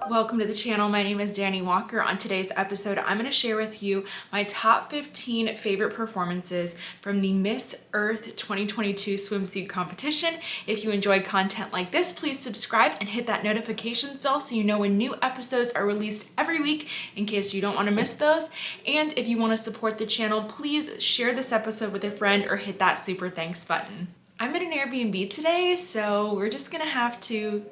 Welcome to the channel. My name is Dani Walker. On today's episode, I'm going to share with you my top 15 favorite performances from the Miss Earth 2022 swimsuit competition. If you enjoy content like this, please subscribe and hit that notifications bell so you know when new episodes are released every week in case you don't want to miss those. And if you want to support the channel, please share this episode with a friend or hit that super thanks button. I'm at an Airbnb today, so we're just going to have to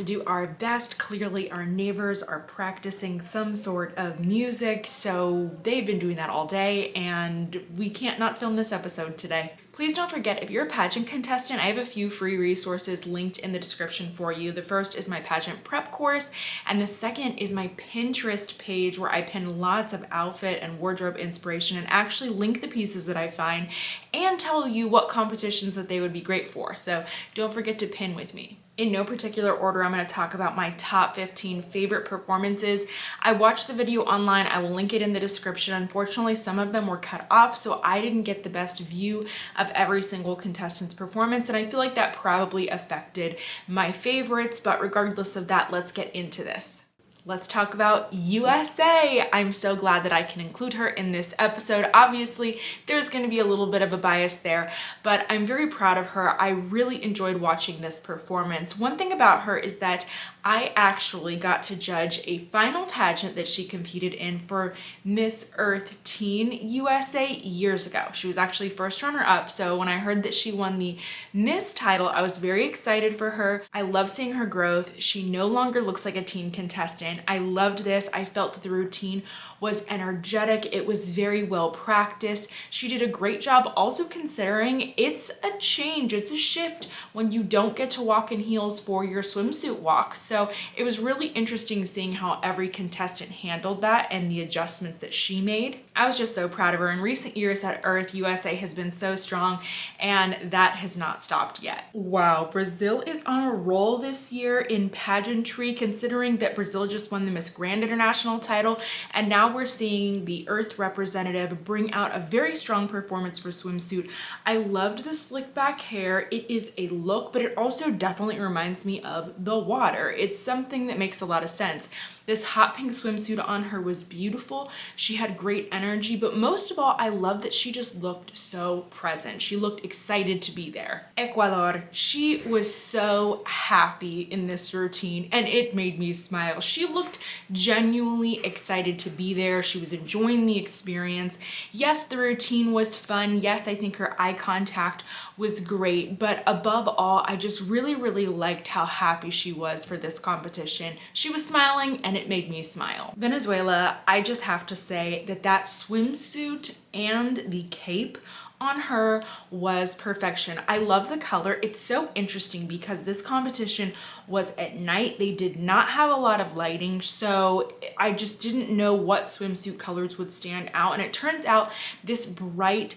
do our best. Clearly, our neighbors are practicing some sort of music, so they've been doing that all day, and we can't not film this episode today. Please don't forget, if you're a pageant contestant, I have a few free resources linked in the description for you. The first is my pageant prep course, and the second is my Pinterest page where I pin lots of outfit and wardrobe inspiration and actually link the pieces that I find and tell you what competitions that they would be great for. So don't forget to pin with me. In no particular order, I'm going to talk about my top 15 favorite performances. I watched the video online. I will link it in the description. Unfortunately, some of them were cut off, so I didn't get the best view of every single contestant's performance, and I feel like that probably affected my favorites, but regardless of that, let's get into this. Let's talk about USA. I'm so glad that I can include her in this episode. Obviously, there's going to be a little bit of a bias there, but I'm very proud of her. I really enjoyed watching this performance. One thing about her is that I actually got to judge a final pageant that she competed in for Miss Earth Teen USA years ago. She was actually first runner-up, so when I heard that she won the Miss title, I was very excited for her. I love seeing her growth. She no longer looks like a teen contestant. I loved this. I felt that the routine was energetic. It was very well practiced. She did a great job also considering it's a change, it's a shift when you don't get to walk in heels for your swimsuit walk. So it was really interesting seeing how every contestant handled that and the adjustments that she made. I was just so proud of her. In recent years at Earth, USA has been so strong, and that has not stopped yet. Wow, Brazil is on a roll this year in pageantry, considering that Brazil just won the Miss Grand International title, and now we're seeing the Earth representative bring out a very strong performance for swimsuit. I loved the slick back hair. It is a look, but it also definitely reminds me of the water. It's something that makes a lot of sense. This hot pink swimsuit on her was beautiful. She had great energy, but most of all, I love that she just looked so present. She looked excited to be there. Ecuador, she was so happy in this routine, and it made me smile. She looked genuinely excited to be there. She was enjoying the experience. Yes, the routine was fun. Yes, I think her eye contact was great, but above all, I just really liked how happy she was for this competition. She was smiling, and it made me smile. Venezuela, I just have to say that swimsuit and the cape on her was perfection. I love the color. It's so interesting because this competition was at night. They did not have a lot of lighting, so I just didn't know what swimsuit colors would stand out, and it turns out this bright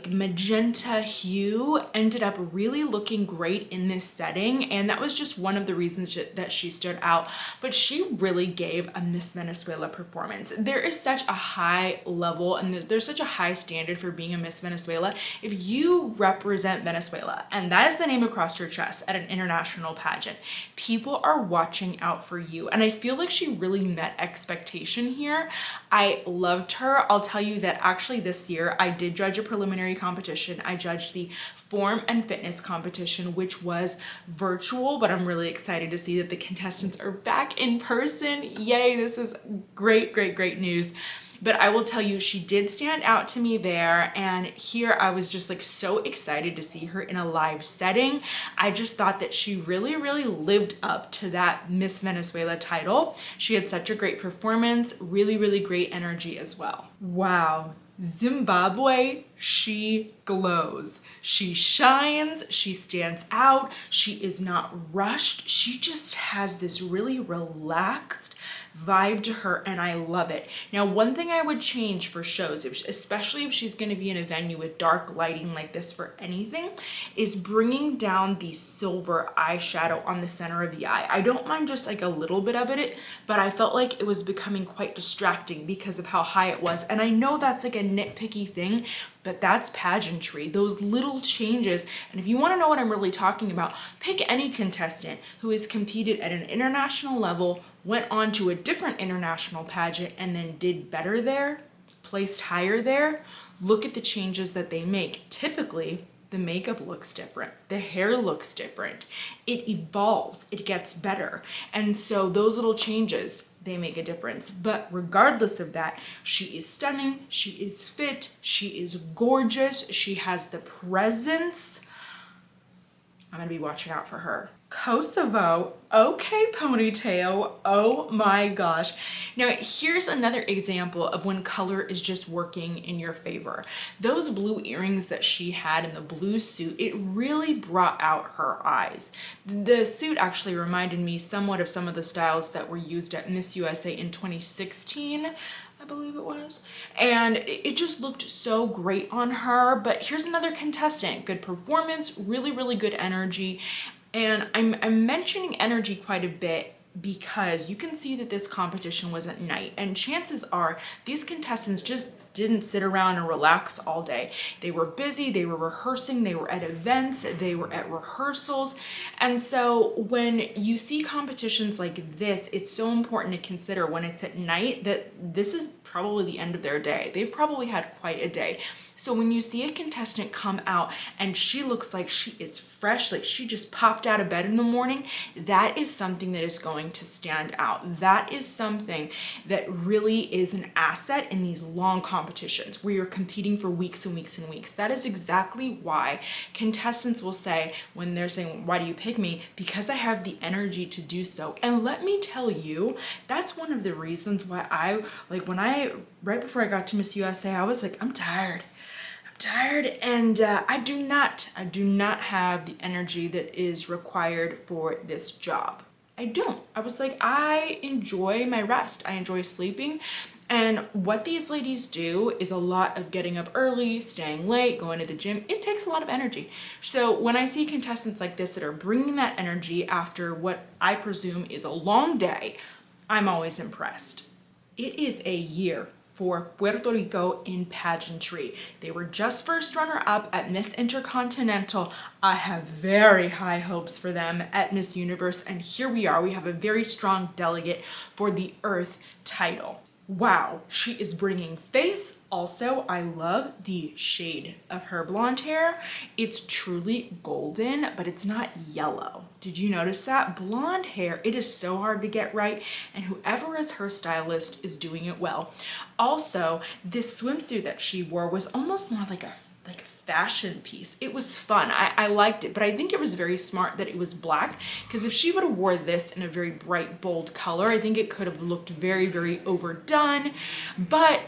magenta hue ended up really looking great in this setting, and that was just one of the reasons that she stood out. But she really gave a Miss Venezuela performance. There is such a high level and there's such a high standard for being a Miss Venezuela. If you represent Venezuela, and that is the name across your chest at an international pageant, people are watching out for you, and I feel like she really met expectation here. I loved her. I'll tell you that actually this year I did judge a preliminary competition. I judged the form and fitness competition, which was virtual, but I'm really excited to see that the contestants are back in person. Yay, this is great news. But I will tell you, she did stand out to me there, and here I was just so excited to see her in a live setting. I just thought that she really lived up to that Miss Venezuela title. She had such a great performance, really great energy as well. Wow. Zimbabwe, she glows. She shines, she stands out, she is not rushed. She just has this really relaxed vibe to her, and I love it. Now, one thing I would change for shows, especially if she's going to be in a venue with dark lighting like this for anything, is bringing down the silver eyeshadow on the center of the eye. I don't mind just like a little bit of it, but I felt like it was becoming quite distracting because of how high it was. And I know that's like a nitpicky thing, but that's pageantry, those little changes. And if you want to know what I'm really talking about, pick any contestant who has competed at an international level, went on to a different international pageant, and then did better there, placed higher there. Look at the changes that they make. Typically, the makeup looks different, the hair looks different, it evolves, it gets better. And so those little changes, they make a difference. But regardless of that, she is stunning, she is fit, she is gorgeous, she has the presence. I'm gonna be watching out for her. Kosovo, okay ponytail, oh my gosh. Now here's another example of when color is just working in your favor. Those blue earrings that she had in the blue suit, it really brought out her eyes. The suit actually reminded me somewhat of some of the styles that were used at Miss USA in 2016. I believe it was. And it just looked so great on her. But here's another contestant. Good performance, really, really good energy. And I'm mentioning energy quite a bit because you can see that this competition was at night, and chances are these contestants just didn't sit around and relax all day. They were busy, they were rehearsing, they were at events, they were at rehearsals. And so when you see competitions like this, it's so important to consider when it's at night that this is probably the end of their day. They've probably had quite a day. So when you see a contestant come out and she looks like she is fresh, like she just popped out of bed in the morning, that is something that is going to stand out. That is something that really is an asset in these long competitions where you're competing for weeks and weeks and weeks. That is exactly why contestants will say when they're saying, why do you pick me? Because I have the energy to do so. And let me tell you, that's one of the reasons why right before I got to Miss USA, I was like, I'm tired, and I do not have the energy that is required for this job. I don't. I was like, I enjoy my rest. I enjoy sleeping. And what these ladies do is a lot of getting up early, staying late, going to the gym. It takes a lot of energy. So when I see contestants like this that are bringing that energy after what I presume is a long day, I'm always impressed. It is a year for Puerto Rico in pageantry. They were just first runner-up at Miss Intercontinental. I have very high hopes for them at Miss Universe, and here we are. We have a very strong delegate for the Earth title. Wow, she is bringing face. Also, I love the shade of her blonde hair. It's truly golden, but it's not yellow. Did you notice that? Blonde hair, it is so hard to get right, and whoever is her stylist is doing it well. Also, this swimsuit that she wore was almost more like a fashion piece. It was fun. I liked it, but I think it was very smart that it was black, because if she would have wore this in a very bright, bold color, I think it could have looked very, very overdone. But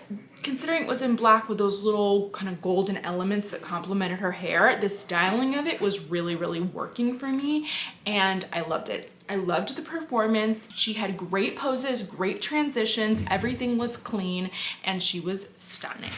considering it was in black with those little kind of golden elements that complemented her hair, the styling of it was really, really working for me, and I loved it. I loved the performance. She had great poses, great transitions, everything was clean, and she was stunning.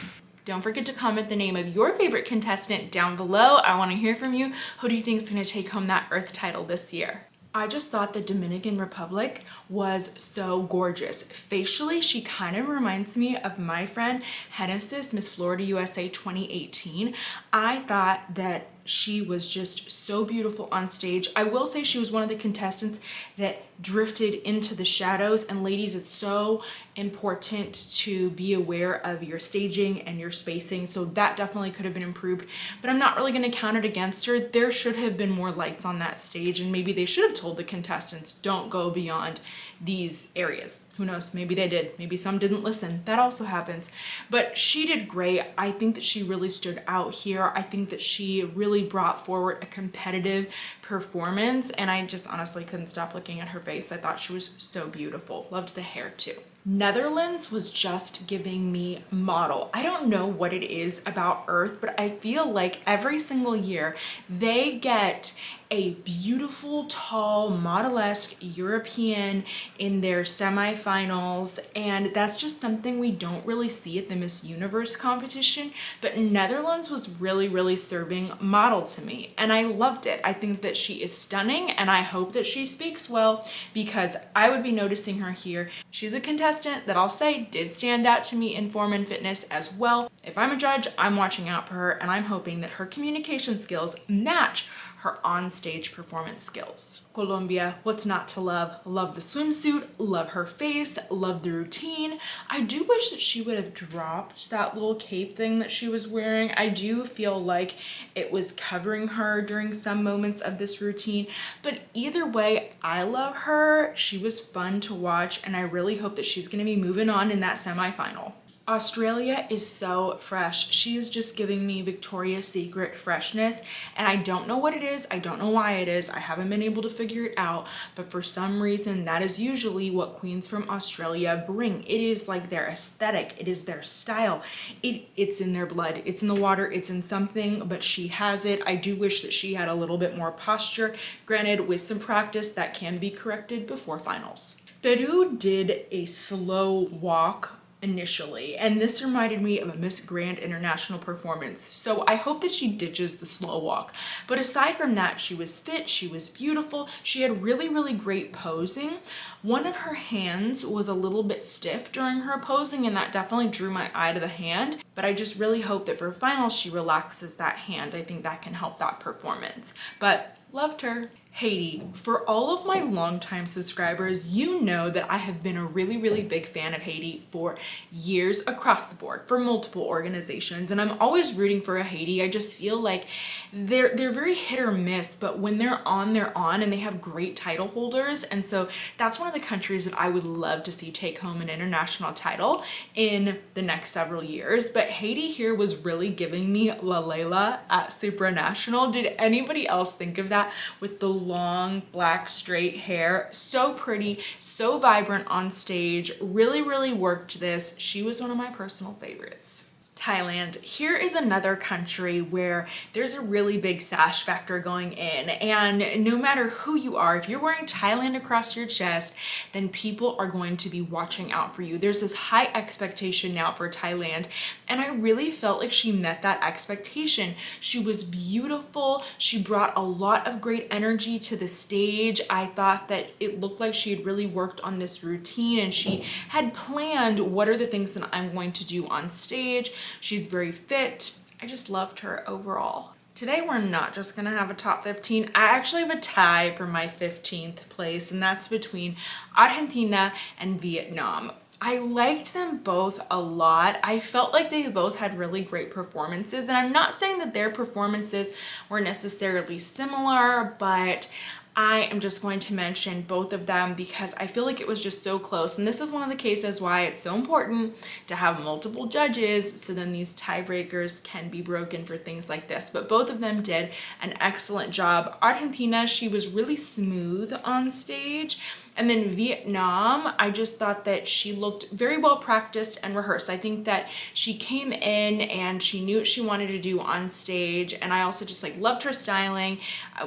Don't forget to comment the name of your favorite contestant down below. I want to hear from you. Who do you think is going to take home that Earth title this year? I just thought the Dominican Republic was so gorgeous. Facially, she kind of reminds me of my friend Hennessy's Miss Florida USA 2018. I thought that she was just so beautiful on stage. I will say she was one of the contestants that drifted into the shadows, and ladies, it's so important to be aware of your staging and your spacing, so that definitely could have been improved, but I'm not really going to count it against her. There should have been more lights on that stage, and maybe they should have told the contestants, don't go beyond these areas. Who knows, maybe they did, maybe some didn't listen, that also happens. But she did great. I think that she really stood out here. I think that she really brought forward a competitive performance, and I just honestly couldn't stop looking at her face. I thought she was so beautiful. Loved the hair too. Netherlands was just giving me model. I don't know what it is about Earth, but I feel like every single year they get a beautiful, tall, model-esque European in their semifinals, and that's just something we don't really see at the Miss Universe competition, but Netherlands was really serving model to me, and I loved it. I think that she is stunning, and I hope that she speaks well, because I would be noticing her here. She's a contestant that I'll say did stand out to me in form and fitness as well. If I'm a judge, I'm watching out for her, and I'm hoping that her communication skills match her on-stage performance skills. Colombia, what's not to love? Love the swimsuit, love her face, love the routine. I do wish that she would have dropped that little cape thing that she was wearing. I do feel like it was covering her during some moments of this routine, but either way, I love her. She was fun to watch, and I really hope that she's gonna be moving on in that semifinal. Australia is so fresh. She is just giving me Victoria's Secret freshness, and I don't know what it is. I don't know why it is. I haven't been able to figure it out, but for some reason that is usually what queens from Australia bring. It is like their aesthetic. It is their style. It's in their blood. It's in the water. It's in something, but she has it. I do wish that she had a little bit more posture. Granted, with some practice that can be corrected before finals. Peru did a slow walk initially, and this reminded me of a Miss Grand International performance, so I hope that she ditches the slow walk. But aside from that, she was fit, she was beautiful, she had really great posing. One of her hands was a little bit stiff during her posing, and that definitely drew my eye to the hand, but I just really hope that for finals she relaxes that hand. I think that can help that performance, but loved her. Haiti. For all of my longtime subscribers, you know that I have been a really big fan of Haiti for years across the board for multiple organizations, and I'm always rooting for a Haiti. I just feel like they're very hit or miss, but when they're on, and they have great title holders, and so that's one of the countries that I would love to see take home an international title in the next several years. But Haiti here was really giving me La Layla at supranational. Did anybody else think of that? With the long black straight hair, so pretty, so vibrant on stage, really worked this. She was one of my personal favorites. Thailand. Here is another country where there's a really big sash factor going in, and no matter who you are, if you're wearing Thailand across your chest, then people are going to be watching out for you. There's this high expectation now for Thailand, and I really felt like she met that expectation. She was beautiful. She brought a lot of great energy to the stage. I thought that it looked like she had really worked on this routine, and she had planned what are the things that I'm going to do on stage. She's very fit. I just loved her overall. Today we're not just gonna have a top 15. I actually have a tie for my 15th place, and that's between Argentina and Vietnam. I liked them both a lot. I felt like they both had really great performances, and I'm not saying that their performances were necessarily similar, but I am just going to mention both of them because I feel like it was just so close. And this is one of the cases why it's so important to have multiple judges, so then these tiebreakers can be broken for things like this. But both of them did an excellent job. Argentina, she was really smooth on stage. And then Vietnam, I just thought that she looked very well practiced and rehearsed. I think that she came in and she knew what she wanted to do on stage. And I also just loved her styling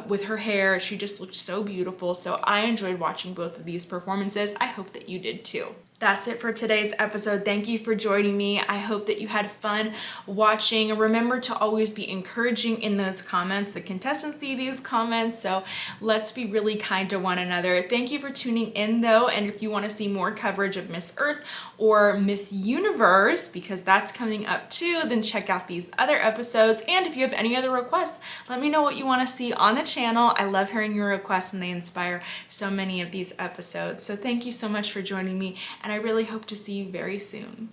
with her hair. She just looked so beautiful. So I enjoyed watching both of these performances. I hope that you did too. That's it for today's episode. Thank you for joining me. I hope that you had fun watching. Remember to always be encouraging in those comments. The contestants see these comments, so let's be really kind to one another. Thank you for tuning in though, and if you want to see more coverage of Miss Earth or Miss Universe, because that's coming up too, then check out these other episodes. And if you have any other requests, let me know what you want to see on the channel. I love hearing your requests, and they inspire so many of these episodes. So thank you so much for joining me, and I really hope to see you very soon.